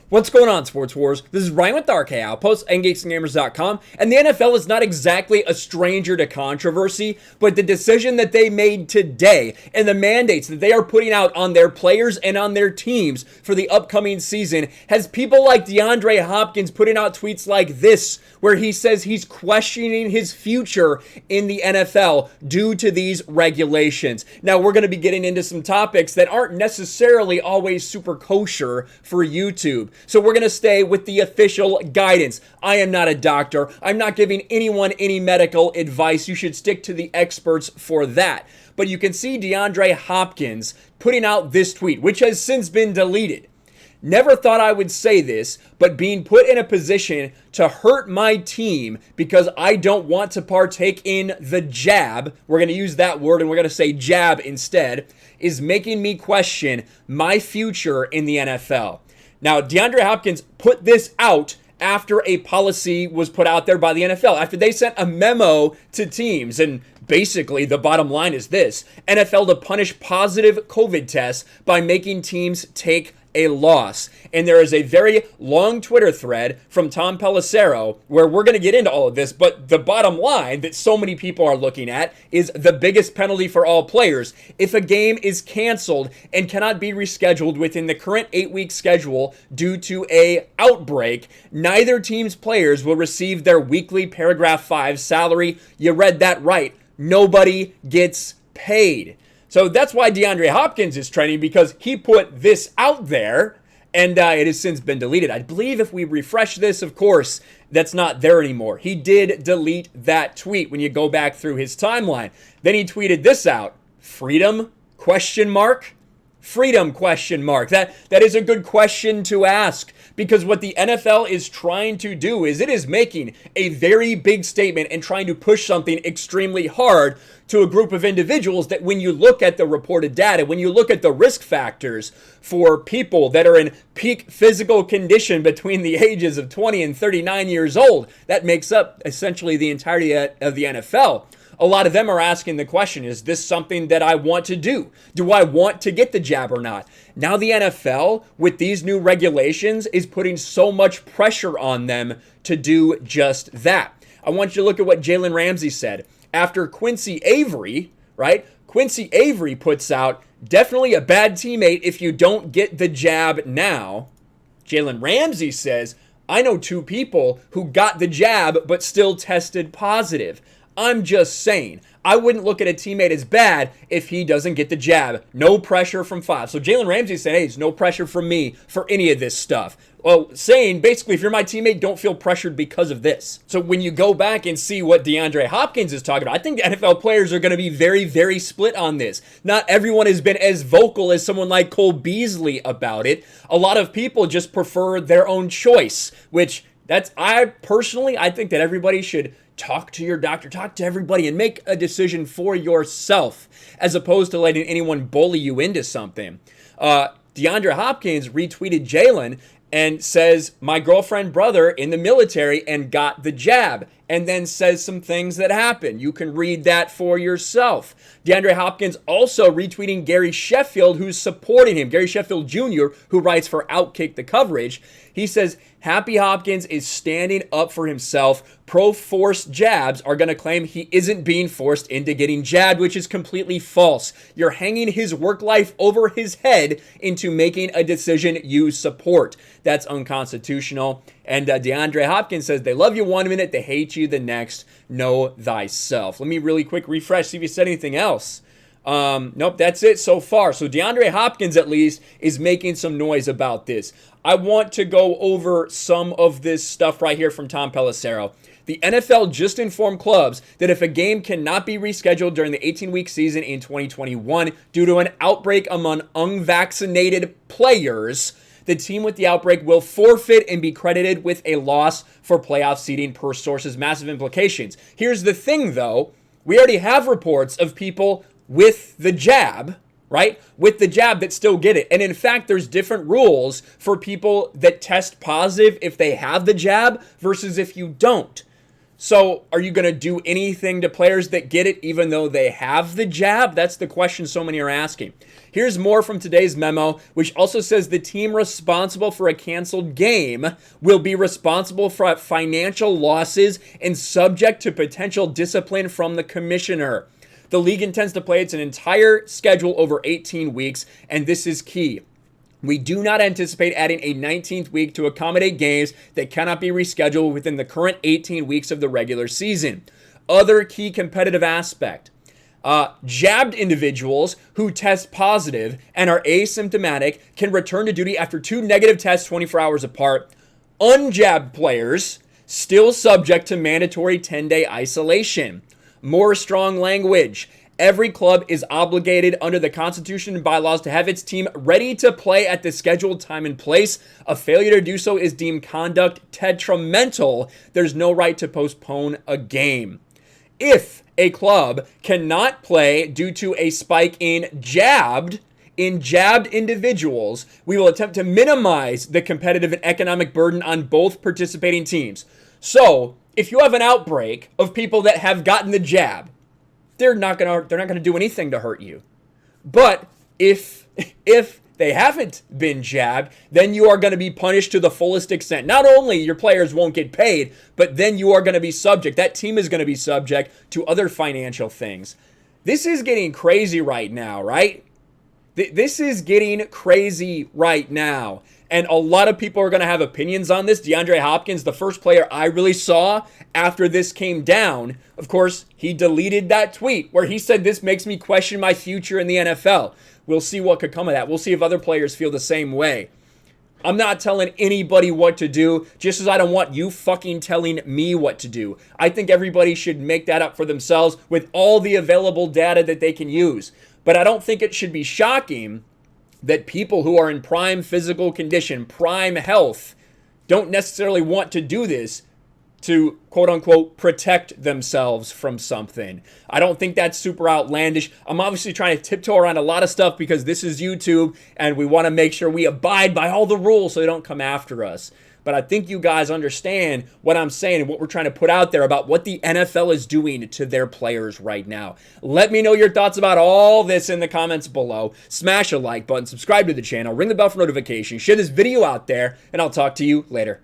What's going on, Sports Wars? This is Ryan with the RK Outpost and GeeksGamers.com, and the NFL is not exactly a stranger to controversy, but the decision that they made today and the mandates that they are putting out on their players and on their teams for the upcoming season has people like Deandre Hopkins putting out tweets like this, where he says he's questioning his future in the NFL due to these regulations. Now, we're going to be getting into some topics that aren't necessarily always super kosher for YouTube. So we're going to stay with the official guidance. I am not a doctor. I'm not giving anyone any medical advice. You should stick to the experts for that. But you can see Deandre Hopkins putting out this tweet, which has since been deleted. Never thought I would say this, but being put in a position to hurt my team because I don't want to partake in the jab, we're going to use that word and we're going to say jab instead, is making me question my future in the NFL. Now, Deandre Hopkins put this out after a policy was put out there by the NFL, after they sent a memo to teams. And basically, the bottom line is this: NFL to punish positive COVID tests by making teams take a loss. And there is a very long Twitter thread from Tom Pelissero where we're going to get into all of this, but the bottom line that so many people are looking at is the biggest penalty for all players. If a game is canceled and cannot be rescheduled within the current 8-week schedule due to a outbreak, neither team's players will receive their weekly paragraph 5 salary. You read that right. Nobody gets paid. So that's why Deandre Hopkins is trending, because he put this out there, and it has since been deleted. I believe if we refresh this, of course, that's not there anymore. He did delete that tweet when you go back through his timeline. Then he tweeted this out: freedom? Question mark? Freedom? Question mark. That is a good question to ask, because what the NFL is trying to do is it is making a very big statement and trying to push something extremely hard to a group of individuals that, when you look at the reported data, when you look at the risk factors for people that are in peak physical condition between the ages of 20 and 39 years old, that makes up essentially the entirety of the NFL. A lot of them are asking the question, is this something that I want to do? Do I want to get the jab or not? Now the NFL, with these new regulations, is putting so much pressure on them to do just that. I want you to look at what Jalen Ramsey said after Quincy Avery, right? Quincy Avery puts out, definitely a bad teammate if you don't get the jab now. Jalen Ramsey says, I know 2 people who got the jab but still tested positive. I'm just saying, I wouldn't look at a teammate as bad if he doesn't get the jab. No pressure from 5. So Jalen Ramsey said, hey, there's no pressure from me for any of this stuff. Well, saying basically, if you're my teammate, don't feel pressured because of this. So when you go back and see what Deandre Hopkins is talking about, I think the NFL players are going to be very, very split on this. Not everyone has been as vocal as someone like Cole Beasley about it. A lot of people just prefer their own choice, which I think that everybody should talk to your doctor, talk to everybody, and make a decision for yourself, as opposed to letting anyone bully you into something. DeAndre Hopkins retweeted Jalen and says, my girlfriend brother in the military and got the jab, and then says some things that happen. You can read that for yourself. DeAndre Hopkins also retweeting Gary Sheffield, who's supporting him. Gary Sheffield Jr., who writes for Outkick the Coverage. He says, Happy Hopkins is standing up for himself. Pro-forced jabs are going to claim he isn't being forced into getting jabbed, which is completely false. You're hanging his work life over his head into making a decision you support. That's unconstitutional. And DeAndre Hopkins says, they love you 1 minute, they hate you the next. Know thyself. Let me really quick refresh, see if he said anything else. Nope, that's it so far. So DeAndre Hopkins, at least, is making some noise about this. I want to go over some of this stuff right here from Tom Pelissero. The NFL just informed clubs that if a game cannot be rescheduled during the 18-week season in 2021 due to an outbreak among unvaccinated players, the team with the outbreak will forfeit and be credited with a loss for playoff seeding per sources. Massive implications. Here's the thing, though. We already have reports of people with the jab, right? With the jab that still get it. And in fact, there's different rules for people that test positive if they have the jab versus if you don't. So are you going to do anything to players that get it even though they have the jab? That's the question so many are asking. Here's more from today's memo, which also says the team responsible for a canceled game will be responsible for financial losses and subject to potential discipline from the commissioner. The league intends to play its entire schedule over 18 weeks, and this is key. We do not anticipate adding a 19th week to accommodate games that cannot be rescheduled within the current 18 weeks of the regular season. Other key competitive aspect. Jabbed individuals who test positive and are asymptomatic can return to duty after 2 negative tests 24 hours apart. Unjabbed players still subject to mandatory 10-day isolation. More strong language. Every club is obligated under the Constitution and bylaws to have its team ready to play at the scheduled time and place. A failure to do so is deemed conduct detrimental. There's no right to postpone a game. If a club cannot play due to a spike in jabbed individuals, we will attempt to minimize the competitive and economic burden on both participating teams. So, if you have an outbreak of people that have gotten the jab, they're not gonna do anything to hurt you. But if they haven't been jabbed, then you are going to be punished to the fullest extent. Not only your players won't get paid, but then you are going to be subject. That team is going to be subject to other financial things. This is getting crazy right now, right? This is getting crazy right now. And a lot of people are going to have opinions on this. Deandre Hopkins, the first player I really saw after this came down, of course, he deleted that tweet where he said, "This makes me question my future in the NFL." We'll see what could come of that. We'll see if other players feel the same way. I'm not telling anybody what to do, just as I don't want you fucking telling me what to do. I think everybody should make that up for themselves with all the available data that they can use. But I don't think it should be shocking that people who are in prime physical condition, prime health, don't necessarily want to do this to quote-unquote protect themselves from something. I don't think that's super outlandish. I'm obviously trying to tiptoe around a lot of stuff because this is YouTube and we want to make sure we abide by all the rules so they don't come after us. But I think you guys understand what I'm saying and what we're trying to put out there about what the NFL is doing to their players right now. Let me know your thoughts about all this in the comments below. Smash a like button, subscribe to the channel, ring the bell for notifications, share this video out there, and I'll talk to you later.